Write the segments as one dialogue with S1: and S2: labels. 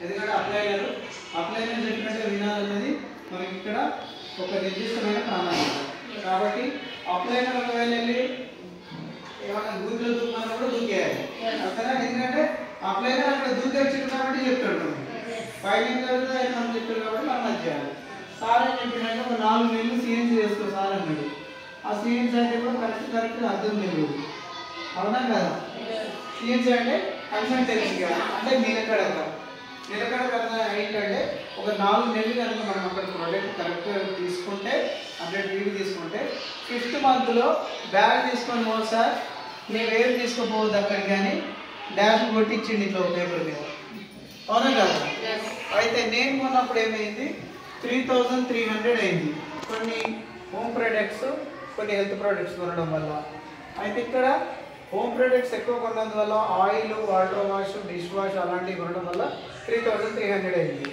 S1: ఎందుకంటే అప్లైనర్ చెప్పినట్టు వినాలన్నది మనకి ఇక్కడ ఒక నిర్దిష్టమైన ప్రణాళిక. కాబట్టి అప్లైనర్ ఒకవేళ వెళ్ళి ఏమైనా గూగుల్లో దూకమని కూడా దూకేయాలి అంతేనా? ఎందుకంటే అప్లైనర్ అక్కడ దూకే వచ్చింది కాబట్టి చెప్తాడు, ఫైలింగ్ చదివితే మనం చెప్తాడు కాబట్టి మనం అది చేయాలి. సార్ అని చెప్పినట్టు ఒక 4 నెలలు సిఎన్సీ చేసుకో సార్ అన్నాడు. ఆ సిఎన్సీ అంటే కూడా కరెక్ట్ అర్థం తెలియదు, అవునా కదా? సిఎన్సీ అంటే కన్సల్టెన్సీ అంటే నిలకడక ఏంటంటే ఒక 4 నెలలు కనుక మనం అక్కడ ప్రోడక్ట్ కరెక్ట్గా తీసుకుంటే 100 PV తీసుకుంటే 5th మంత్లో బ్యాగ్ తీసుకొని పో సార్, నీవేం తీసుకోపోవద్దు అక్కడికి కానీ డాష్ కొట్టించింది ఇట్లా పేపర్ మీద, అవునా కదా? అయితే నేను కొన్నప్పుడు ఏమైంది 3300 అయింది, కొన్ని హోమ్ ప్రొడక్ట్స్ కొన్ని హెల్త్ ప్రొడక్ట్స్ కొనడం వల్ల. అయితే ఇక్కడ హోమ్ ప్రొడక్ట్స్ ఎక్కువ కొన్నందువల్ల oil, water wash, dish wash అలాంటివి కొనడం వల్ల 3300 అయింది.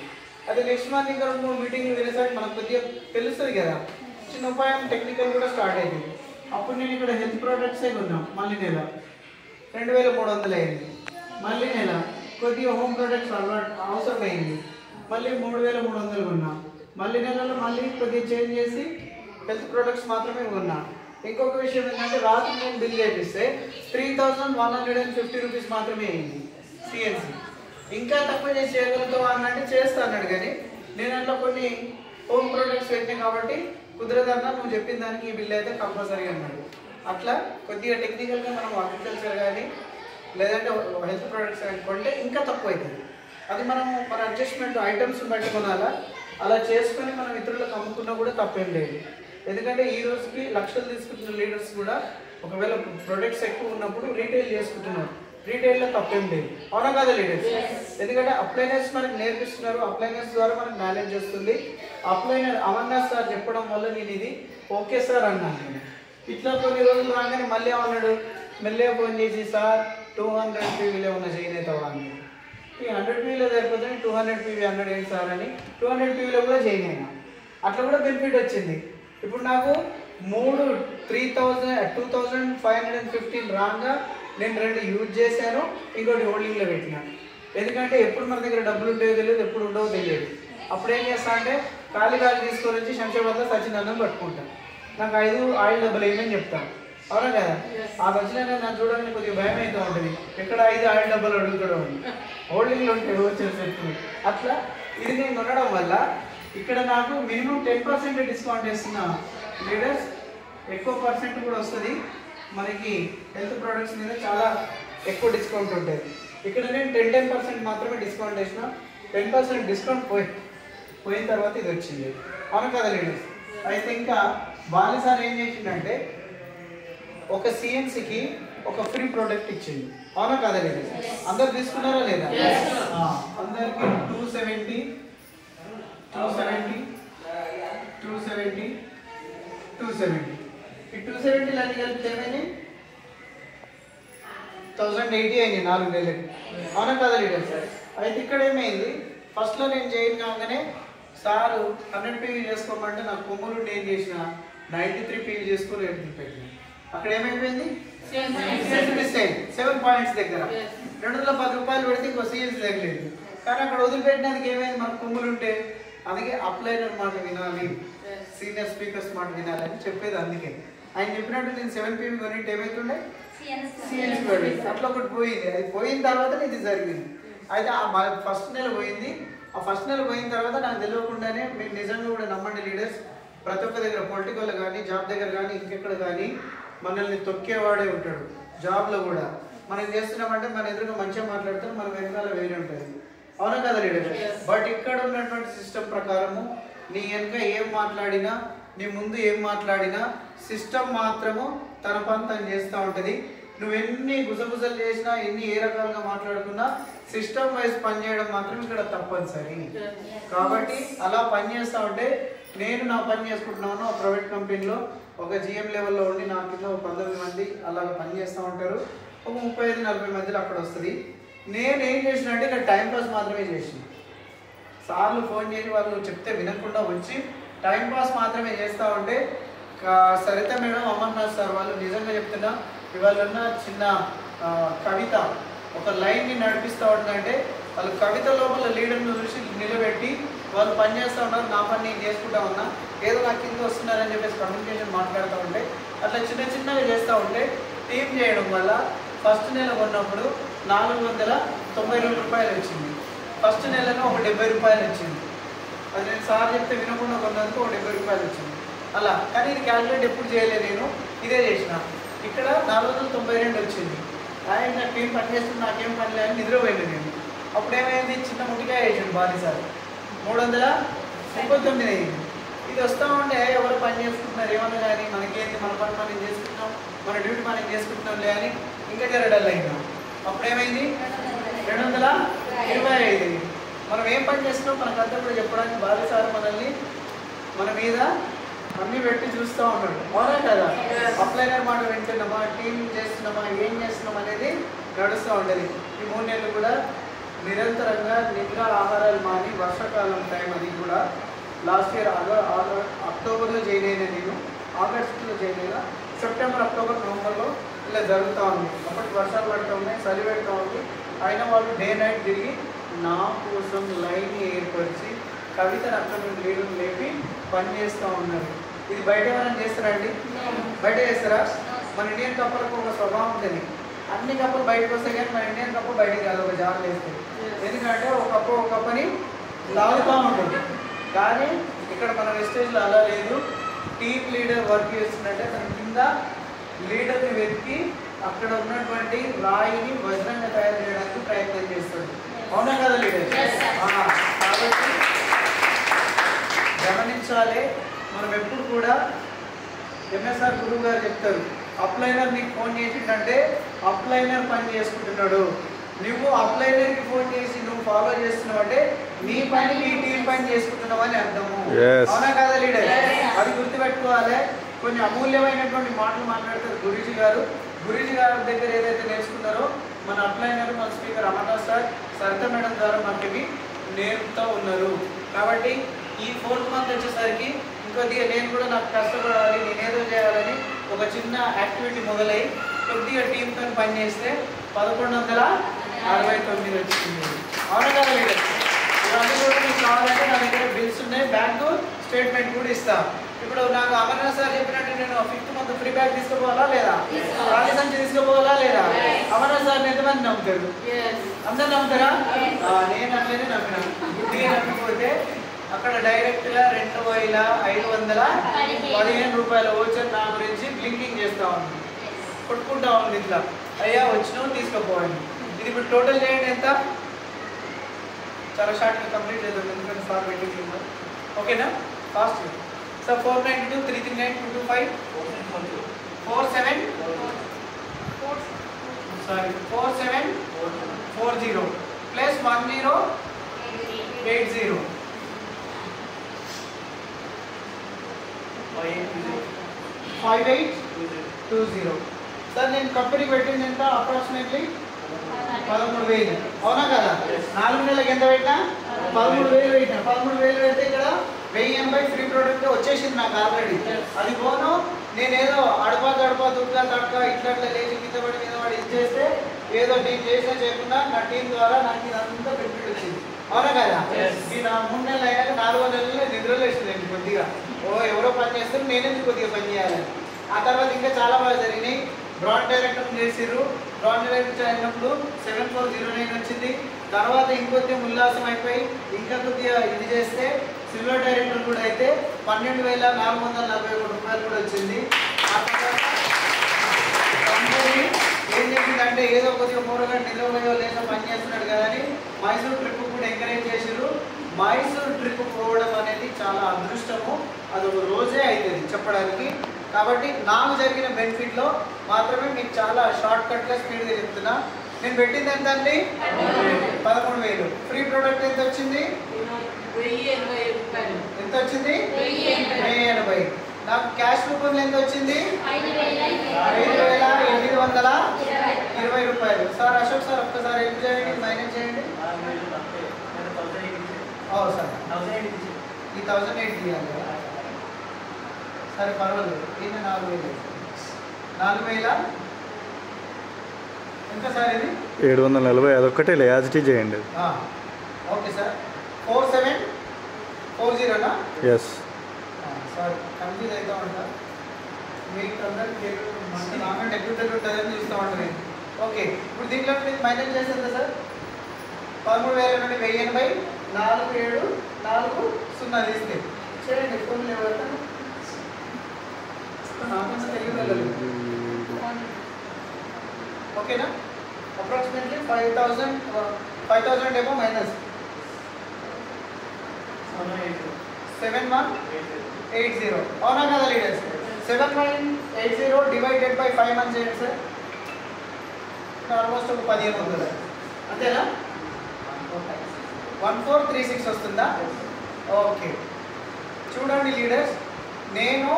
S1: అదే నెక్స్ట్ మంత్ ఇంకా 2-3 మీటింగ్లు వెళ్ళేసరికి మనకు కొద్దిగా తెలుస్తుంది కదా, చిన్న ఉపాయం టెక్నికల్ కూడా స్టార్ట్ అయింది. అప్పుడు నేను ఇక్కడ హెల్త్ ప్రొడక్ట్సే కొన్నాం, మళ్ళీ నెల 2300 అయింది. మళ్ళీ నెల కొద్దిగా హోమ్ ప్రొడక్ట్స్ అవసరమైంది, మళ్ళీ 3300 కొన్నా. మళ్ళీ నెలలో మళ్ళీ కొద్దిగా చేంజ్ చేసి హెల్త్ ప్రొడక్ట్స్ మాత్రమే కొన్నా. ఇంకొక విషయం ఏంటంటే రాత్రి నేను బిల్ చేపిస్తే 3150 రూపీస్ మాత్రమే అయింది సిఎన్సీ. ఇంకా తక్కువ చేసి చేయగలుగుతావా అన్నట్టు చేస్తా అన్నాడు, కానీ నేను అట్లా కొన్ని హోమ్ ప్రొడక్ట్స్ పెట్టినా కాబట్టి కుదరదన్నా, నువ్వు చెప్పిన దానికి ఈ బిల్ అయితే కంపల్సరీ అన్నాడు. అట్లా కొద్దిగా టెక్నికల్గా మనం అగ్రికల్చర్ కానీ లేదంటే హెల్త్ ప్రొడక్ట్స్ కానీ కొంటే ఇంకా తక్కువ అవుతుంది. అది మనం మన అడ్జస్ట్మెంట్ ఐటమ్స్ బట్టి కొనాలా, అలా చేసుకొని మనం ఇతరులకు అమ్ముకున్నా కూడా తప్పేం లేదు. ఎందుకంటే ఈ రోజుకి లక్షలు తీసుకుంటున్న లీడర్స్ కూడా ఒకవేళ ప్రొడక్ట్స్ ఎక్కువ ఉన్నప్పుడు రీటైల్ చేసుకుంటున్నారు, రీటైల్లో తప్పేం లేదు, అవునా కదా లీడర్స్? ఎందుకంటే అప్లైనర్స్ మనకి నేర్పిస్తున్నారు, అప్లైనర్స్ ద్వారా మనకు నాలెడ్జ్ వస్తుంది. అప్లైనర్ అమర్నాథ్ సార్ చెప్పడం వల్ల నేను ఇది ఓకే సార్ అన్నాను. నేను ఇట్లా కొన్ని రోజులు రాగానే మళ్ళీ అన్నాడు, మెల్లగా ఫోన్ చేసి సార్ 200 PVలో ఉన్న చేయన్ అవుతావా అని. ఈ 100 PVలో సరిపోతుంది, 200 PV అన్నాడు ఏంటి సార్ అని 200 PVలో కూడా చేయన్ అయినా. అట్లా కూడా బెనిఫిట్ వచ్చింది. ఇప్పుడు నాకు 2515 రాగా నేను 2 యూజ్ చేశాను, ఇంకోటి హోల్డింగ్లో పెట్టినాను. ఎందుకంటే ఎప్పుడు మన దగ్గర డబ్బులు ఉంటాయో తెలియదు, ఎప్పుడు ఉండవో తెలియదు. అప్పుడు ఏం చేస్తా అంటే ఖాళీ తీసుకొని వచ్చి శంషాబాద్లో సచినందం పట్టుకుంటాను. నాకు 5 ఆయిల్ డబ్బులు ఏమని చెప్తాను, అవునా కదా? ఆ సచినందం నాకు చూడడానికి కొద్దిగా భయం అవుతూ ఉంటుంది, ఎక్కడ 5 ఆయిల్ డబ్బులు అడుగుతాడు అని. హోల్డింగ్లో ఉంటే వచ్చేసి అట్లా ఇది నేను ఉండడం వల్ల ఇక్కడ నాకు మినిమం 10% డిస్కౌంట్ చేస్తున్న లీడర్స్, ఎక్కువ పర్సెంట్ కూడా వస్తుంది మనకి. హెల్త్ ప్రొడక్ట్స్ మీద చాలా ఎక్కువ డిస్కౌంట్ ఉంటుంది. ఇక్కడ నేను 10% మాత్రమే డిస్కౌంట్ చేసిన, 10% డిస్కౌంట్ పోయిన తర్వాత ఇది వచ్చింది, అవును కదా లీడర్స్? అయితే ఇంకా బాలిసార్ ఏం చేసిందంటే ఒక సిఎన్సీకి ఒక ఫ్రీ ప్రోడక్ట్ ఇచ్చింది, అవునా కదా లీడర్స్? అందరు తీసుకున్నారా లేదా? అందరికి 270 ఈ 270 అన్ని కలిపితే ఏమైంది 1080 అయింది 4 నెలలకి, అవునా కదా లీడర్స్? అయితే ఇక్కడ ఏమైంది, ఫస్ట్లో నేను చేయను కాగానే సారు 100 PV చేసుకోమంటే నాకు కొమ్ములు ఏం చేసిన 93 PV చేసుకొని 83 పెట్టిన. అక్కడ ఏమైపోయింది 7 పాయింట్స్ దగ్గర 210 రూపాయలు పెడితే ఇంకో సిఎన్సీ తగ్గలేదు. కానీ అక్కడ వదిలిపెట్టినందుకు ఏమైంది, మనకు కొమ్ములు ఉంటే. అందుకే అప్లైనర్ మాట వినాలి, సీనియర్ స్పీకర్స్ మాట వినాలి అని చెప్పేది. అందుకే ఆయన చెప్పినట్టు నేను 7 PV కొనింటే ఏమైతుండే సిఎన్సీ పడింది. అట్లా ఒకటి పోయింది, అది పోయిన తర్వాత ఇది జరిగింది. అయితే ఫస్ట్ నెల పోయింది. ఆ ఫస్ట్ నెల పోయిన తర్వాత నాకు తెలియకుండానే, మీరు నిజంగా కూడా నమ్మండి లీడర్స్, ప్రతి ఒక్క దగ్గర పొలిటికల్ కానీ జాబ్ దగ్గర కానీ ఇంకెక్కడ కానీ మనల్ని తొక్కేవాడే ఉంటాడు. జాబ్లో కూడా మనం చేస్తున్నామంటే మన ఎదురుగా మంచిగా మాట్లాడతారు, మన వెనకాల వేరే ఉంటుంది, అవునా కదా లీడర్స్? బట్ ఇక్కడ ఉన్నటువంటి సిస్టమ్ ప్రకారము నీ వెనుక ఏం మాట్లాడినా, నీ ముందు ఏం మాట్లాడినా సిస్టమ్ మాత్రము తన పని తను చేస్తూ ఉంటుంది. నువ్వు ఎన్ని గుసగుసలు చేసినా, ఎన్ని ఏ రకాలుగా మాట్లాడుకున్నా సిస్టమ్ వైజ్ పనిచేయడం మాత్రం ఇక్కడ తప్పనిసరి. కాబట్టి అలా పనిచేస్తూ ఉంటే, నేను నా పని చేసుకుంటున్నాను ఆ ప్రైవేట్ కంపెనీలో, ఒక GM లెవెల్లో ఉండి నా కింద 19 మంది అలాగ పనిచేస్తూ ఉంటారు, ఒక 35-40 మందిలో అక్కడ వస్తుంది. నేను ఏం చేసిన అంటే ఇక్కడ టైంపాస్ మాత్రమే చేసిన. సార్లు ఫోన్ చేసి వాళ్ళు చెప్తే వినకుండా వచ్చి టైంపాస్ మాత్రమే చేస్తూ ఉంటే, సరిత మేడం, అమర్నాథ్ సార్ వాళ్ళు నిజంగా చెప్తున్నా, ఇవాళ ఉన్న చిన్న కవిత ఒక లైన్ని నడిపిస్తూ ఉందంటే వాళ్ళు కవిత లోపల లీడర్ని చూసి నిలబెట్టి వాళ్ళు పని చేస్తూ ఉన్నారు, నా పని నేను చేసుకుంటా ఉన్నా, ఏదో నా కింద వస్తున్నారని చెప్పేసి కమ్యూనికేషన్ మాట్లాడుతూ ఉంటే అట్లా చిన్న చిన్నగా చేస్తూ ఉంటే టీం చేయడం వల్ల ఫస్ట్ నెల కొన్నప్పుడు 492 రూపాయలు వచ్చింది. ఫస్ట్ నెలలో ఒక 70 రూపాయలు వచ్చింది. అది నేను సార్ చెప్తే వినకుండా కొన్నందుకు ఒక 70 రూపాయలు వచ్చింది అలా. కానీ ఇది క్యాల్కులేట్ ఎప్పుడు చేయలేదు, నేను ఇదే చేసిన. ఇక్కడ 492 వచ్చింది. ఆయన నా టీం పని చేస్తుంది, నాకేం పని లేదని నిద్రపోయింది నేను. అప్పుడు ఏమైంది, చిన్న ముట్టికాయ వేసాడు బాలి సార్, 339 అయింది. ఇది వస్తూ ఉంటే ఎవరు పని చేసుకుంటున్నారు ఏమన్నా కానీ మనకేంటి, మన పని మనం చేసుకుంటున్నాం, మన డ్యూటీ మనం చేసుకుంటున్నాంలే అని ఇంకా జరగడల్ అయినాం. అప్పుడు ఏమైంది 225. మనం ఏం పని చేస్తున్నాం మనకంతా కూడా చెప్పడానికి బాలి సార్ మనల్ని మన మీద అన్నీ పెట్టి చూస్తూ ఉన్నాడు. అవునా కదా? అప్లైనర్ మాట వింటున్నామా, టీం చేస్తున్నామా, ఏం చేస్తున్నాం అనేది నడుస్తూ ఉండేది. ఈ 3 నెలలు కూడా నిరంతరంగా నిద్ర ఆహారాలు మాని వర్షాకాలం టైం అది కూడా లాస్ట్ ఇయర్ అక్టోబర్లో జాయిన్ అయినా, నేను ఆగస్టులో జాయిన్ అయినా, సెప్టెంబర్ అక్టోబర్ నవంబర్లో ఇలా జరుగుతూ ఉంది. అప్పటికి వర్షాలు పడుతూ ఉన్నాయి, చలి పెడుతూ ఉంది. అయినా వాళ్ళు డే నైట్ తిరిగి నా కోసం లైన్ ఏర్పరిచి కవితను అక్కడ నుండి లీడర్ని లేపి పని చేస్తూ ఉన్నారు. ఇది బయట ఏమైనా చేస్తారండి? బయట చేస్తారా? మన ఇండియన్ కప్పులకు ఒక స్వభావం ఉంటుంది, అన్ని కప్పులు బయటకు వస్తాయి కానీ మన ఇండియన్ కప్పు బయటికి కాదు, ఒక జాగ్రత్త వేస్తాయి. ఎందుకంటే ఒక కప్పని లాగుతూ ఉంటుంది. కానీ ఇక్కడ మన వెస్టేజ్లో అలా లేదు. టీమ్ లీడర్ వర్క్ చేస్తున్నట్టే తన కింద లీడర్ని వెతికి అక్కడ ఉన్నటువంటి రాయిని వజ్రంగా తయారు చేయడానికి ప్రయత్నం చేస్తుంది. అవునా కదా లీడర్? కాబట్టి గమనించాలి. మనం ఎప్పుడు కూడా ఎంఎస్ఆర్ గురువు గారు చెప్తారు, అప్లైనర్ నీకు ఫోన్ చేసిందంటే అప్లైనర్ పని చేసుకుంటున్నాడు. నువ్వు అప్లైనర్కి ఫోన్ చేసి నువ్వు ఫాలో చేస్తున్నావు అంటే నీ పని నీ టీం పని చేసుకుంటున్నావు అని అర్థము. అవునా కదా లీడర్? అది గుర్తుపెట్టుకోవాలి. కొన్ని అమూల్యమైనటువంటి మాటలు మాట్లాడతారు గురూజీ గారు. గురూజీ గారి దగ్గర ఏదైతే నేర్చుకున్నారో మన అప్లైనర్, మన speaker Amarnath sir, Saritha madam ద్వారా మనకి ఇవి నేర్పుతూ ఉన్నారు. కాబట్టి ఈ 4th మంత్ వచ్చేసరికి ఇంకొద్దిగా నేను కూడా నాకు కష్టపడాలి, నేనేదో చేయాలని ఒక చిన్న యాక్టివిటీ మొదలై కొద్దిగా టీంతో పనిచేస్తే 1169 వచ్చింది. అవునా కదా లీడర్? ఇవన్నీ కూడా మీకు కావాలంటే నా దగ్గర బిల్స్ ఉన్నాయి, బ్యాంకు స్టేట్మెంట్ కూడా ఇస్తా. ఇప్పుడు నాకు అమర్నాథ్ సార్ చెప్పినట్టు నేను 5th మంత్ ఫ్రీ బ్యాగ్ తీసుకుపోవాలా లేదా, ఖాళీ సంచి తీసుకుపోవాలా లేదా? అమర్నాథ్ సార్ని ఎంతమంది నమ్ముతారు? అందరు నమ్ముతారా? నేను అట్లనే నమ్మినాను. గుడ్డిగా నమ్మిపోతే అక్కడ డైరెక్ట్గా 2515 రూపాయల ఓచర్ నా గురించి బ్లింకింగ్ చేస్తూ ఉంది, కొట్టుకుంటా ఉంది ఇట్లా, అయ్యా వచ్చినావు తీసుకుపోవాలి. ఇది ఇప్పుడు టోటల్ చేయండి ఎంత? చాలా షార్ట్గా కంప్లీట్ చేద్దాం ఎందుకంటే సార్ వెయిటింగ్. ఓకేనా? Fast sir. 492 339 225 4740 ప్లస్ 1080 5820. సార్ నేను కంపెనీకి పెట్టింది ఎంత? అప్రాక్సిమేట్లీ 13,000. అవునా కదా? 4 నెలలకు ఎంత పెట్టినా 13,000 పెట్టినా. 13,000 పెడితే ఇక్కడ 1080 ఫ్రీ ప్రోడక్ట్ వచ్చేసింది నాకు ఆల్రెడీ. అది పోను నేనేదో అడపా తుట్లా తడక ఇట్లా లేచి కింద పడి మీద పడి ఇచ్చేస్తే ఏదో నేను చేసినా చేయకుండా నా టీం ద్వారా నాకు ఇదంతా బెనిఫిట్ వచ్చింది. అవునా కదా? ఈ 3 నెలలు అయినాక 4వ నెలలో నిద్రలో వేసిందండి కొద్దిగా. ఎవరో పని చేస్తారు, నేనేందుకు కొద్దిగా పని చేయాలని. ఆ తర్వాత ఇంకా చాలా బాగా జరిగినాయి. బ్రాండ్ డైరెక్టర్ చేసిర్రు. బ్రాండ్ డైరెక్టర్ అయినప్పుడు 7409 వచ్చింది. తర్వాత ఇంకొద్ది ఉల్లాసం అయిపోయి ఇంకా కొద్దిగా ఇది చేస్తే సిల్వర్ డైరెక్టర్ కూడా అయితే 12,441 రూపాయలు కూడా వచ్చింది. ఆ తర్వాత కంపెనీ ఏం చేసిందంటే ఏదో కొద్దిగా మూడుగా నిలవయో లేదా పని చేస్తున్నాడు కదా అని మైసూర్ ట్రిప్ కూడా ఎంకరేజ్ చేసిర్రు. మైసూర్ ట్రిప్ పోవడం అనేది చాలా అదృష్టము, అది ఒక రోజే అవుతుంది చెప్పడానికి. కాబట్టి నాకు జరిగిన బెనిఫిట్లో మాత్రమే మీకు చాలా షార్ట్ కట్గా స్పీడ్గా చెప్తున్నా. నేను పెట్టింది ఎంత అండి? 13,000. ఫ్రీ ప్రోడక్ట్ ఎంత వచ్చింది? 1080 ఎంత వచ్చింది? 1080. నాకు క్యాష్ రూపంలో ఎంత వచ్చింది? 5,820 రూపాయలు. సార్ అశోక్ సార్ ఒక్కసారి ఏం చేయండి, మైనస్ చేయండి. సార్ ఈ 1008 తీయాలి కదా? సరే పర్వాలేదు. ఈయన 4,000. ఎంత సార్ ఇది?
S2: 740 అదొక్కటే యాజ్ ఇట్ ఈజ్ చేయండి.
S1: Okay sir. 4740
S2: yes
S1: sir. Confuse అవుతా ఉంటా మీకు అందరికి నాన్న డెబ్యూటెడ్ ఉంటుందని చూస్తూ ఉంటుంది. ఓకే ఇప్పుడు దీంట్లో మీకు మైనస్ చేస్తుంది సార్ 13,000 నుండి 1080 4740 తీస్తే చేయండి. ఫోన్ లేవతా ఓకేనా? అప్రాక్సిమేట్లీ 5,000 ఏమో మైనస్ 7180 అవునా కదా లీడర్స్? 7180 డివైడెడ్ బై 5 అని చేయండి సార్. ఆల్మోస్ట్ ఒక 15 అవుతుంది అంతేనా? 1436 వస్తుందా? ఓకే చూడండి లీడర్స్, నేను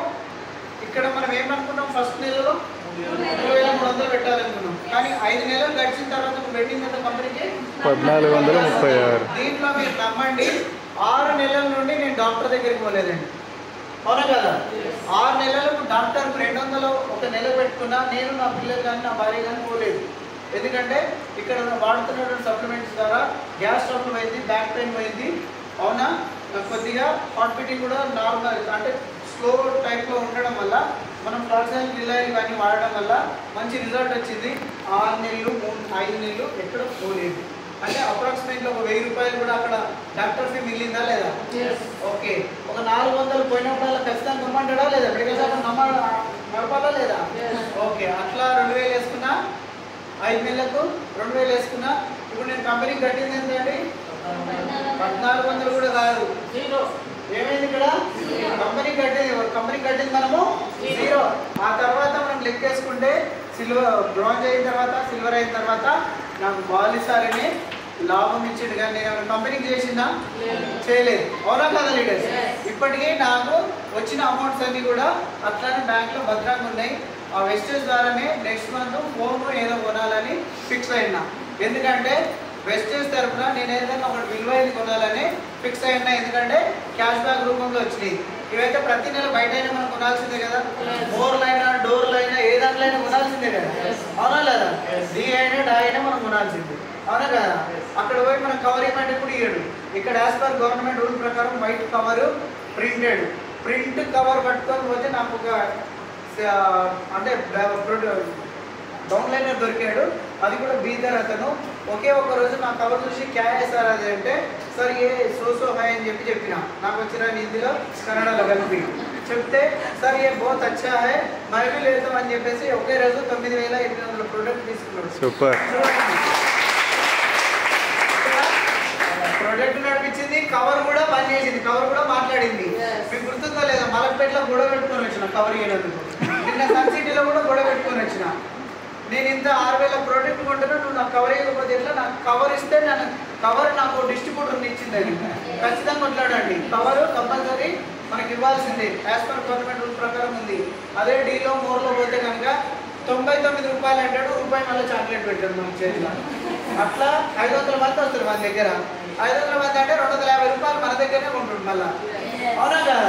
S1: ఇక్కడ మనం ఏమనుకున్నాం ఫస్ట్ నెలలో 3,300 పెట్టాలనుకున్నాం. కానీ 5 నెలలు గడిచిన తర్వాత పెట్టింది ఎంత కంపెనీకి?
S2: 1436.
S1: దీంట్లో మీరు నమ్మండి 6 నెలల నుండి నేను డాక్టర్ దగ్గరికి పోలేదండి. అవునా కదా? 6 నెలలకు డాక్టర్కు 200 ఒక నెల పెట్టుకున్నా నేను నా పిల్లలు కానీ నా భార్య కానీ పోలేదు. ఎందుకంటే ఇక్కడ వాడుతున్నటువంటి సప్లిమెంట్స్ ద్వారా గ్యాస్ ట్రబుల్ పోయింది, బ్యాక్ పెయిన్ పోయింది. అవునా? కొద్దిగా హార్ట్ బీటింగ్ కూడా నార్మల్ అంటే స్లో టైప్లో ఉండడం వల్ల మనం ఫ్లాక్సైల్ రిలైల్ ఇవన్నీ వాడడం వల్ల మంచి రిజల్ట్ వచ్చింది. 6 నెలలు 5 నెలలు ఎక్కడ పోలేదు. అంటే అప్రాక్సిమేట్లీ ఒక 1000 రూపాయలు కూడా అక్కడ డాక్టర్ ఫీ మిగిలిందా లేదా? ఓకే ఒక 400 పోయినప్పుడు ఖచ్చితంగా కొమ్మంటాడా లేదా? మెడికల్ షాప్ నడపాలా లేదా? ఓకే అట్లా 2000 వేసుకున్నా, 5 నెలలకు 2000 వేసుకున్నా. ఇప్పుడు నేను కంపెనీకి కట్టింది ఎంత అండి? 1400 కూడా కాదు, ఏమైంది ఇక్కడ? కంపెనీకి కట్టింది మనము 0. ఆ తర్వాత మనం లెక్కేసుకుంటే బ్రాంజ్ అయిన తర్వాత సిల్వర్ అయిన తర్వాత నాకు బాలిసారని లాభం ఇచ్చిండు. కానీ నేను కంపెనీకి చేసిందా? చేయలేదు. అవునా కదా లీడర్స్? ఇప్పటికీ నాకు వచ్చిన అమౌంట్స్ అన్నీ కూడా అట్లానే బ్యాంక్లో భద్రంగా ఉన్నాయి. ఆ వెస్టేజ్ ద్వారానే నెక్స్ట్ మంత్ ఫోన్ ఏదో కొనాలని ఫిక్స్ అయినా. ఎందుకంటే వెస్టేజ్ తరఫున నేను ఏదైనా ఒకటి విలువైంది కొనాలని ఫిక్స్ అయినా. ఎందుకంటే క్యాష్ బ్యాక్ రూపంలో వచ్చినాయి. ఇవైతే ప్రతి నెల బయట అయినా మనం కొనాల్సిందే కదా. బోర్లైనా డోర్లైనా ఏ దాంట్లో అయినా కొనాల్సిందే కదా. అవునా లేదా? డీ అయినా డా అయినా మనం కొనాల్సిందే. అవునా కదా? అక్కడ పోయి మనం కవర్ ఇవ్వమంటే కూడా ఇవ్వడు. ఇక్కడ యాజ్ పర్ గవర్నమెంట్ రూల్ ప్రకారం వైట్ కవర్ ప్రింట్ కవర్ పట్టుకొని పోతే నాకు ఒక అంటే డౌన్లైనర్ దొరికాడు. అది కూడా బీదర్ అతను. ఒకే ఒక రోజు నా కవర్ చూసి క్యా సార్ అది అంటే సార్ ఏ సో హై అని చెప్పిన. నాకు వచ్చిన హిందీలో కన్నడలో కలిపి చెప్తే సార్ ఏ బహుత్ అచ్చా హై మరి లేదాం అని చెప్పేసి ఒకే రోజు 9,800 ప్రోడక్ట్ తీసుకున్నాడు.
S2: సూపర్.
S1: ప్రోడక్ట్ నడిపించింది, కవర్ కూడా పని చేసింది, కవర్ కూడా మాట్లాడింది. మీకు గుర్తుందో లేదా? మలక్పేటలో గొడవ పెట్టుకొని వచ్చిన కవర్ ఇవ్వడానికి. నిన్న సన్ సిటీలో కూడా గొడవ పెట్టుకొని వచ్చిన. నేను ఇంత 6,000 ప్రోడక్ట్ కొంటున్నా, నువ్వు నాకు కవర్ ఇవ్వకపోతే ఎట్లా? నాకు కవర్ ఇస్తే నన్ను కవర్ నాకు డిస్ట్రిబ్యూటర్ ఇచ్చిందని ఖచ్చితంగా కొట్లాడండి. కవర్ కంపల్సరీ మనకి ఇవ్వాల్సిందే యాజ్ పర్ గవర్నమెంట్ రూల్ ప్రకారం ఉంది. అదే డీలో మోర్లో పోతే కనుక 99 రూపాయలు అంటాడు, రూపాయి మళ్ళీ చాక్లెట్ పెట్టాడు మన చేతిలో. అట్లా 500 మంది వస్తారు మన దగ్గర. 500 మంది అంటే 250 రూపాయలు మన దగ్గరనే కొంటుండు మళ్ళా. అవునా కదా?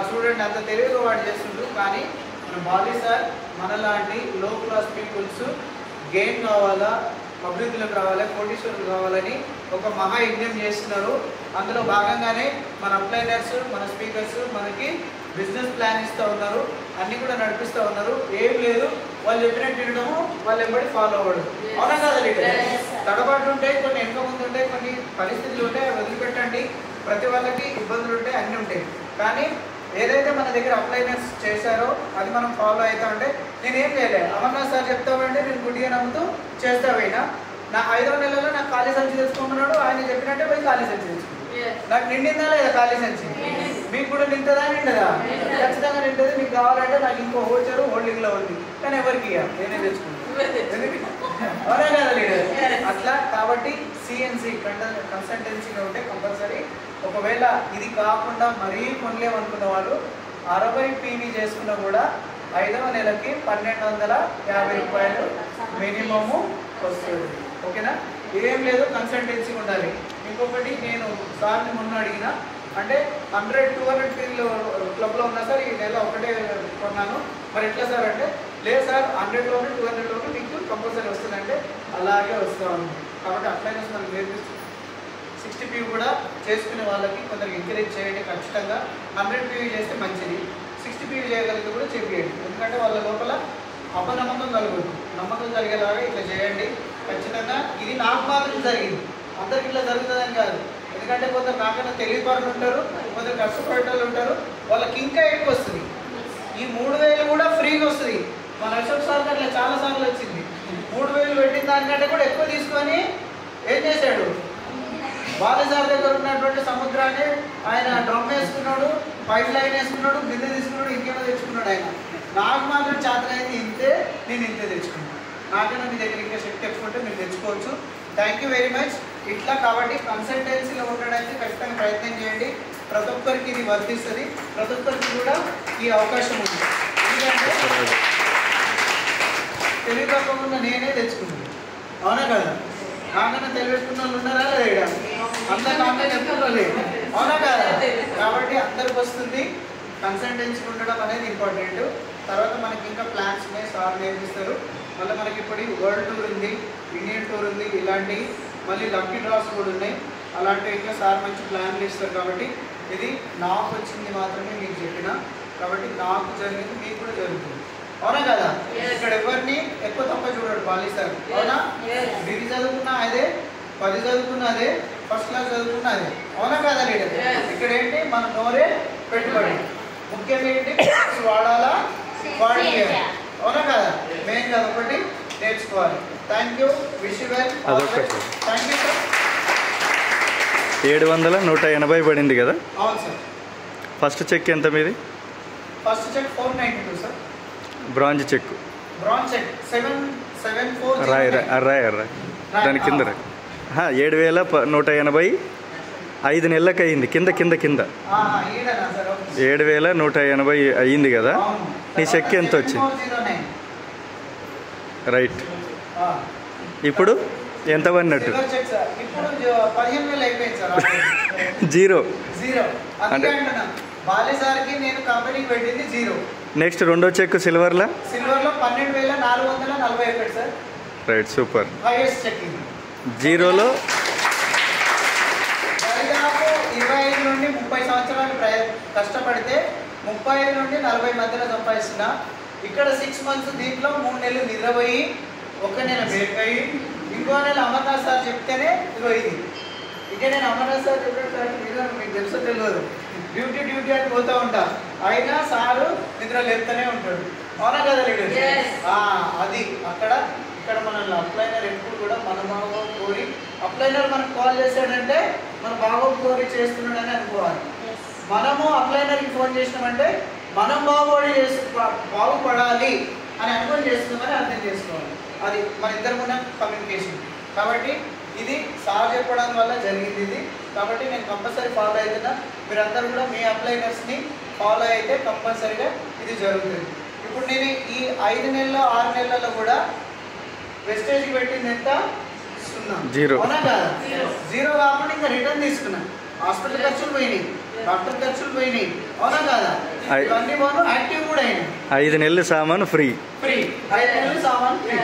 S1: చూడండి అంత తెలివిగా వాడు చేస్తుండ్రు. కానీ మన బాలీ సార్ మనలాంటి లో క్లాస్ పీపుల్స్ గెయిన్ కావాలా, అభివృద్ధిలోకి రావాలి, కోటీశ్వరులు కావాలని ఒక మహా యజ్ఞం చేస్తున్నారు. అందులో భాగంగానే మన అప్లైనర్స్ మన స్పీకర్స్ మనకి బిజినెస్ ప్లాన్ ఇస్తూ ఉన్నారు, అన్నీ కూడా నడిపిస్తూ ఉన్నారు. ఏం లేదు, వాళ్ళు చెప్పినట్టు వినడము, వాళ్ళు ఎంబడి ఫాలో అవ్వడం. అవునా కదా లీడర్? తడబాట్లు ఉంటాయి, కొన్ని వెనుక ముందు ఉంటాయి, కొన్ని పరిస్థితులు ఉంటాయి, వదిలిపెట్టండి. ప్రతి వాళ్ళకి ఇబ్బందులు ఉంటాయి, అన్నీ ఉంటాయి. కానీ ఏదైతే మన దగ్గర అప్లైనర్స్ చేశారో అది మనం ఫాలో అవుతా ఉంటే నేనేం చేయలేదు. అమర్నాథ్ సార్ చెప్తామంటే నేను గుడ్డిగా నమ్ముతూ చేస్తా పోయినా. నా 5వ నెలలో నాకు ఖాళీ సంచి తెచ్చుకుంటున్నాడు. ఆయన చెప్పినట్టే పోయి ఖాళీ సంచి తెచ్చుకున్నాడు. నాకు నిండిందా లేదా ఖాళీ సంచి? మీకు కూడా నింటుందా? నిండదా? ఖచ్చితంగా నింటుంది. మీకు కావాలంటే నాకు ఇంకో హోల్చరు హోల్డింగ్లో ఉంది, కానీ ఎవరికి నేనే తెచ్చుకున్నాను. అవునా కదా లీడర్? అట్లా కాబట్టి సిఎన్సి కన్సల్టెన్సీలో ఉంటే కంపల్సరీ. ఒకవేళ ఇది కాకుండా మరీ కొనలేమనుకున్న వాళ్ళు 60 PV చేసుకున్నా కూడా 5వ నెలకి 1,250 రూపాయలు మినిమము వస్తుంది. ఓకేనా? ఏం లేదు, కన్సల్టెన్సీ ఉండాలి. ఇంకొకటి నేను సార్ని మొన్న అడిగిన, అంటే 100-200 PV క్లబ్లో ఉన్నా సార్, ఈ నెల ఒకటే కొన్నాను, మరి ఎట్లా సార్ అంటే లేదు సార్ 100లోను 200లోను మీకు కంపల్సరీ వస్తుందంటే అలాగే వస్తూ ఉంది. కాబట్టి అప్లైనర్స్ మనకు నేర్పిస్తుంది. 60 PV కూడా చేసుకునే వాళ్ళకి కొందరికి ఎంకరేజ్ చేయండి. ఖచ్చితంగా 100 PV చేస్తే మంచిది. 60 PV చేయగలిగితే కూడా చెప్పేయండి. ఎందుకంటే వాళ్ళ లోపల అపనమ్మకం కలుగుతుంది. నమ్మకం కలిగేలాగా ఇట్లా చేయండి ఖచ్చితంగా. ఇది నాకు మాత్రం జరిగింది, అందరికి ఇట్లా జరుగుతుందని కాదు. ఎందుకంటే కొందరు నాకన్నా తెలివిపరులు ఉంటారు, కొందరు కష్టపడేటోళ్ళు ఉంటారు, వాళ్ళకి ఇంకా ఎక్కువ వస్తుంది. ఈ 3000 కూడా ఫ్రీగా వస్తుంది. మన అశోక్ సార్కి అట్లా చాలా సార్లు వచ్చింది. 3000 పెట్టిన దానికంటే కూడా ఎక్కువ తీసుకొని ఏం చేశాడు, బాలసార్ దగ్గర ఉన్నటువంటి సముద్రాన్ని ఆయన డ్రమ్ వేసుకున్నాడు, పైప్ లైన్ వేసుకున్నాడు, బిందె తీసుకున్నాడు, ఇంకేమో తెచ్చుకున్నాడు. ఆయన నాకు మాత్రం చేతనైంది ఇంతే, నేను ఇంతే తెచ్చుకున్నాను. నాకైనా మీ దగ్గర ఇంకా శక్తి ఎక్కువ ఉంటే మీరు తెచ్చుకోవచ్చు. Thank you very much. ఇట్లా కాబట్టి కన్సల్టెన్సీలో ఉండడానికి ఖచ్చితంగా ప్రయత్నం చేయండి. ప్రతి ఒక్కరికి ఇది వర్తిస్తుంది, ప్రతి ఒక్కరికి కూడా ఈ అవకాశం ఉంది. ఎందుకంటే తెలివి తప్పకుండా నేనే తెచ్చుకున్నాను, అవునా కదా? నాకన్నా తెలివేసుకున్న వాళ్ళు ఉన్నారా లేదా? అందరు నాకే చెప్తున్నారు, అవునా కదా? కాబట్టి అందరికి వస్తుంది. కన్సల్టెన్సీ ఉండడం అనేది ఇంపార్టెంట్. తర్వాత మనకి ఇంకా ప్లాన్స్ ఉన్నాయి, సార్ నేర్పిస్తారు. మళ్ళీ మనకి ఇప్పుడు వరల్డ్ టూర్ ఉంది, ఇండియన్ టూర్ ఉంది, ఇలాంటివి మళ్ళీ లక్కీ డ్రాస్ కూడా ఉన్నాయి. అలాంటివి ఇంకా సార్ మంచి ప్లాన్లు ఇస్తారు. కాబట్టి ఇది నాకు వచ్చింది మాత్రమే మీకు చెప్పిన, కాబట్టి నాకు జరిగింది మీకు కూడా జరుగుతుంది, అవునా కదా? ఇక్కడ ఎవరిని ఎక్కువ తక్కువ చూడడు పాలిస్తారు, అవునా? డిగ్రీ చదువుకున్నా అదే, 10 చదువుకున్నా అదే, ఫస్ట్ క్లాస్ చదువుకున్నా అదే, అవునా కదా లీడర్? ఇక్కడ ఏంటి, మన నోరే పెట్టుబడి. ముఖ్యంగా ఏంటి, వాడాలా వాడి, అవునా కదా? మెయిన్ కదా ఒకటి నేర్చుకోవాలి. Thank you, wish you well. Thank you sir.
S2: 700 180 పడింది కదా?
S1: అవును సార్.
S2: ఫస్ట్ చెక్ ఎంత మీది?
S1: First check 492 sir.
S2: Bronze check.
S1: Bronze check 774.
S2: రాయ్ దాని కింద 7,180 5 నెలలకు అయ్యింది. కింద 7,180 అయ్యింది కదా? నీ చెక్ ఎంత వచ్చింది? రైట్. ఇప్పుడు ఎంత పడినట్టు? జీరో. అంటే నెక్స్ట్ రెండో చెక్ సిల్వర్లో
S1: 12,441 సార్.
S2: Right, super. జీరోలో
S1: దాదాపు 25 నుండి 30 సంవత్సరాలు కష్టపడితే 35 నుండి 40 మధ్యలో సంపాదిస్తున్నా. ఇక్కడ 6 మంత్స్, దీంట్లో 3 నెలలు నిద్రపోయి 1 నెల బ్రేక్ అయ్యి ఇంకో నెల అమర్నాథ్ సార్ చెప్తేనే ఇదిగో ఇది. ఇక నేను అమర్నాథ్ సార్ చెప్పినట్టు మీకు తెలుసో తెలియదు, డ్యూటీ అని పోతూ ఉంటా, అయినా సారు నిద్ర లేపుతూనే ఉంటాడు, అవునా కదా లీడర్? అది అక్కడ ఇక్కడ మనల్ని అప్లైనర్ ఎప్పుడు కూడా మన బాగోగు కోరి, అప్లైనర్ మనకు కాల్ చేశాడంటే మన బాగోగు కోరి చేస్తున్నాడని అనుకోవాలి. మనము అప్లైనర్కి ఫోన్ చేసినామంటే మనం బాగుపడాలి అని అనుకొని చేస్తున్నామని అర్థం చేసుకోవాలి. అది మన ఇద్దరు ఉన్న కమ్యూనికేషన్. కాబట్టి ఇది సార్ చెప్పడం వల్ల జరిగింది ఇది. కాబట్టి నేను కంపల్సరీ ఫాలో అవుతున్నా. మీరందరూ కూడా మీ అప్లైనర్స్ని ఫాలో అయితే కంపల్సరీగా ఇది జరుగుతుంది. ఇప్పుడు నేను ఈ 5 నెలల్లో 6 నెలల్లో కూడా వెస్టేజ్కి పెట్టింది ఎంత? 0. అవునా కదా? 0 కాకుండా ఇంకా రిటర్న్ తీసుకున్నా. హాస్పిటల్ ఖర్చులు పోయినాయి, డాక్టర్ ఖర్చులు పోయినాయి, అవునా కదా? ఇవన్నీ పోను, యాక్టివ్ కూడా అయినాయి.
S2: 5 నెలలు సామాను ఫ్రీ.
S1: 5 నెలలు సామాను ఫ్రీ.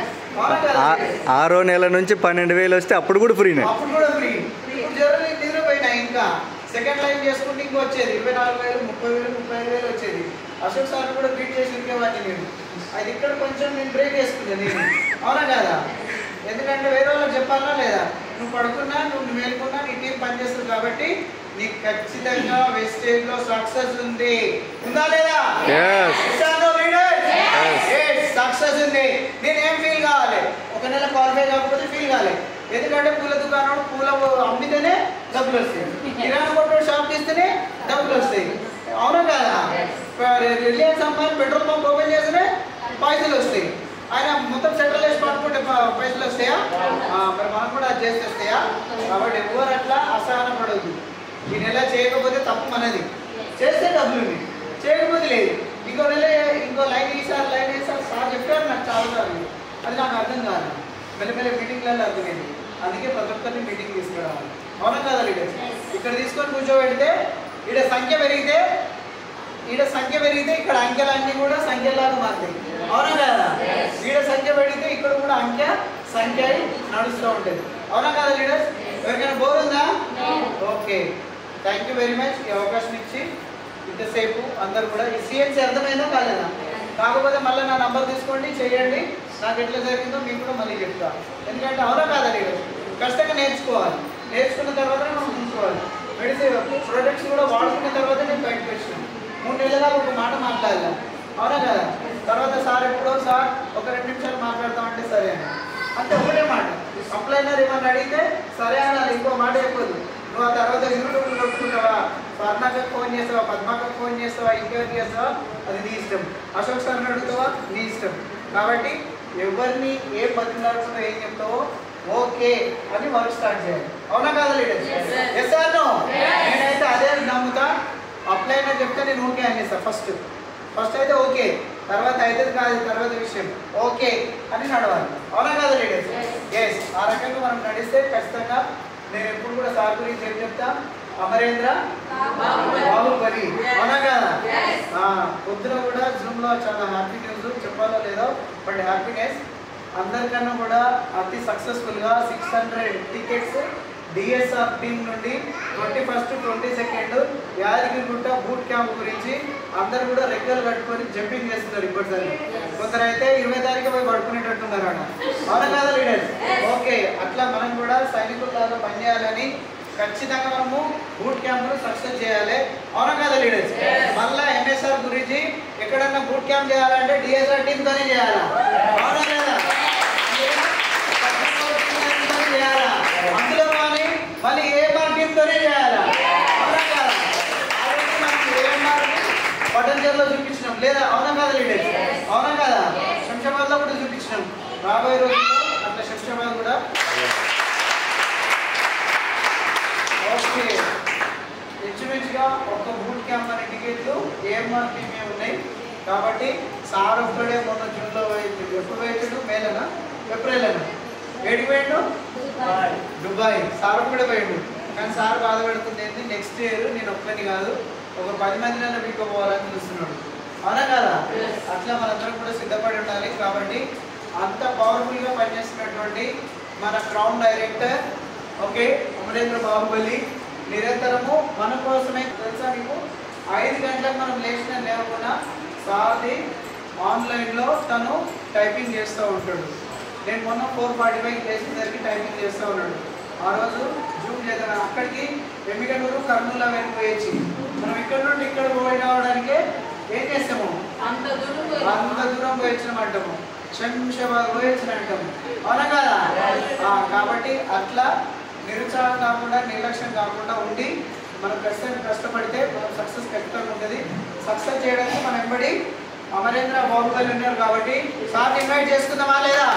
S2: 6వ నెల నుంచి 12,000 వస్తే అప్పుడు కూడా ఫ్రీనే.
S1: అప్పుడు కూడా ఫ్రీ. ఇప్పుడు జరగలేదు, నిద్రపోయినా. ఇంకా సెకండ్ లైన్ చేసుకుంటే ఇంకా వచ్చేది 24,000, 30,000, 35,000 వచ్చేది. అశోక్ సార్ కూడా బీట్ చేసి ఇంకేవాడిని నేను. అది ఇక్కడ కొంచెం నేను బ్రేక్ వేసుకున్నాను నేను, అవునా కదా? ఎందుకంటే వేరే వాళ్ళకి చెప్పాలా లేదా? నువ్వు పడుకున్నా, నువ్వు మేలుకున్నా, నీ టీం పనిచేస్తుంది కాబట్టి నీకు ఖచ్చితంగా వెస్టేజ్లో సక్సెస్ ఉంది. ఉందా లేదా? సక్సెస్ ఉంది. నేనేం ఫీల్ కావాలి? 1 నెల క్వాలిఫై కాకపోతే ఫీల్ కావాలి. ఎందుకంటే పూల దుకాణం పూల అమ్మితేనే డబ్బులు వస్తాయి, కిరాణా కొట్టు షాప్ తీస్తేనే డబ్బులు వస్తాయి, అవునా కదా? రిలయన్స్ అమ్మాయి పెట్రోల్ పంప్ ఓపెన్ చేస్తేనే పైసలు వస్తాయి. ఆయన మొత్తం సెంట్రల్ వేసి పట్టుకుంటే పైసలు వస్తాయా? మరి మనం కూడా అది చేస్తే వస్తాయా? కాబట్టి ఎవరు అట్లా అసహనం పడవద్దు. ఈ నెల చేయకపోతే తప్పు మనది, చేస్తే డబ్బులు ఉన్నాయి, చేయకపోతే లేదు. ఇంకో నెల ఇంకో లైన్ వేసారు సార్ చెప్పారు నాకు చాలాసార్లు, అది నాకు అర్థం కాదు. మెల్లమెల్ల మీటింగ్లలో అర్థమైంది. అందుకే ప్రతి ఒక్కరిని మీటింగ్ తీసుకురావాలి, అవునా కదా లీడర్? ఇక్కడ తీసుకొని కూర్చోబెడితే ఈడ సంఖ్య పెరిగితే ఇక్కడ అంకెలన్నీ కూడా సంఖ్యలాగా మారుతాయి. అవునా కదా? ఈడ సంఖ్య పెడితే ఇక్కడ కూడా సంఖ్య నడుస్తూ ఉంటుంది. అవునా కదా లీడర్స్? ఎవరికైనా బోర్ ఉందా? Okay, thank you very much ఈ అవకాశం ఇచ్చి ఇంతసేపు అందరు కూడా. ఈ సిఎన్సీ అర్థమైందా కాలేదా? కాకపోతే మళ్ళీ నా నంబర్ తీసుకోండి, చేయండి. నాకు ఎట్లా జరిగిందో మీకు కూడా మళ్ళీ చెప్తా. ఎందుకంటే అవునా కాదా లీడర్స్? ఖచ్చితంగా నేర్చుకోవాలి. నేర్చుకున్న తర్వాత మనం ఉంచుకోవాలి. మెడిసిన్ ప్రొడక్ట్స్ కూడా వాడుకున్న తర్వాత నేను బయటకు వచ్చినాను. 3 నెలలుగా ఒక మాట మాట్లాడాలి. అవునా కదా? తర్వాత సార్ ఎప్పుడో సార్ ఒక 2 నిమిషాలు మాట్లాడతామంటే సరే అని అంటే ఒకటే మాట. అప్లైనర్ ఏమన్నా అడిగితే సరే అనాలి, ఇంకో మాట చెప్పదు. నువ్వు ఆ తర్వాత యూట్యూబ్లో కొట్టుకుంటావా, స్వర్ణకు ఫోన్ చేస్తావా, పద్మకు ఫోన్ చేస్తావా, ఇంకెవరికి చేస్తావా, అది నీ ఇష్టం. అశోక్ సార్ని అడుగుతావా, నీ ఇష్టం. కాబట్టి ఎవరిని ఏ బతిలాడుతుందో ఏం చెప్తావో ఓకే అని వర్క్ స్టార్ట్ చేయాలి. అవునా కాదా లీడర్స్? Yes are no? నేనైతే అదే నమ్ముతా. అప్లైనర్ చెప్తే నేను ఓకే అనేస్తా. ఫస్ట్ అయితే ఓకే, తర్వాత అయితే కాదు, తర్వాత విషయం ఓకే అని నడవాలి. అవునా కాదా లీడర్స్? ఎస్, ఆ రకంగా మనం నడిస్తే ఖచ్చితంగా. నేను ఎప్పుడు కూడా సార్ గురించి ఏం చెప్తా, అమరేంద్ర బాహుబలి. అవునా కదా? పొద్దున కూడా జూమ్లో చాలా హ్యాపీ న్యూస్ చెప్పాలో లేదో, బట్ హ్యాపీనెస్ అందరికన్నా కూడా అతి సక్సెస్ఫుల్గా 600 టికెట్స్ డిఎస్ఆర్ టీమ్ నుండి 21st 22nd Yadagirigutta boot camp గురించి అందరు కూడా రెక్కలు కట్టుకొని జంపింగ్ చేస్తున్నారు. ఇప్పటిసారి కొందరైతే 20 తారీఖు పోయి పడుకునేటట్టున్నారు అన్న. అవునా కాదా లీడర్స్? ఓకే, అట్లా మనం కూడా సైనికుల్లాగా పనిచేయాలని ఖచ్చితంగా మనము బూట్ క్యాంప్ను సక్సెస్ చేయాలి. అవునా కాదా లీడర్స్? మళ్ళీ ఎంఎస్ఆర్ గురించి ఎక్కడన్నా బూట్ క్యాంప్ చేయాలంటే డిఎస్ఆర్ టీమ్తోనే చేయాలా? అవునా కదా? చేయాలా? అందులో కానీ మళ్ళీ ఏఎంఆర్ టీమ్తోనే చేయాలా? అవునా కదా? మనం ఏఎంఆర్ పటంచర్లో చూపించినాం లేదా? అవునా కదా లీడర్స్? అవునా కదా? శంషాబాద్లో కూడా చూపించినాం. రాబోయే రోజుల్లో అట్లా శంషాబాద్ కూడా. ఓకే, ఇంచుమించుగా ఒక బూట్ క్యాంప్ అనే టికెట్లు ఏఎంఆర్ టీమే ఉన్నాయి. కాబట్టి సార్ ఒక్కడే మొన్న జూన్లో ఎప్పుడు పోయాడు? మేలనా ఏప్రిల్నా? ఏడికి పోయాడు? దుబాయ్. సార్ ఒక్కడే పోయాడు. కానీ సార్ బాధపడుతుంది ఏంటి, నెక్స్ట్ ఇయర్ నేను ఒక్కని కాదు ఒక 10 మందినైనా మీకు పోవాలని చూస్తున్నాడు. అవునా కదా? అట్లా మనందరం కూడా సిద్ధపడి ఉండాలి. కాబట్టి అంత పవర్ఫుల్గా పనిచేస్తున్నటువంటి మన crown director okay Amarendra Baahubali నిరంతరము మన కోసమే. తెలుసా మీకు, 5 గంటలకు మనం లేవకుండా సార్ది ఆన్లైన్లో తను టైపింగ్ చేస్తూ ఉంటాడు. నేను మొన్న 4:45 లేచేసరికి టైపింగ్ చేస్తూ ఉన్నాడు. ఆ రోజు జూమ్ చేద్దాం. అక్కడికి ఎమ్మిగనూరు కర్నూలు వెళ్ళిపోయేసి మనం ఇక్కడ నుండి ఇక్కడ పోయి రావడానికే ఏం చేస్తాము, అంత దూరం పోయించడం అంటాము. శంషాబాద్ పోయించిన అంటాము. అవునా కదా? కాబట్టి అట్లా నిరుత్సాహం కాకుండా నిర్లక్ష్యం కాకుండా ఉండి మనం ఖచ్చితంగా కష్టపడితే మనం సక్సెస్ ఖచ్చితంగా ఉంటుంది. సక్సెస్ చేయడానికి మనం వెంబడి అమరేంద్ర బాహుబలి ఉన్నారు. కాబట్టి సార్ ఇన్వైట్ చేసుకుందామా లేదా?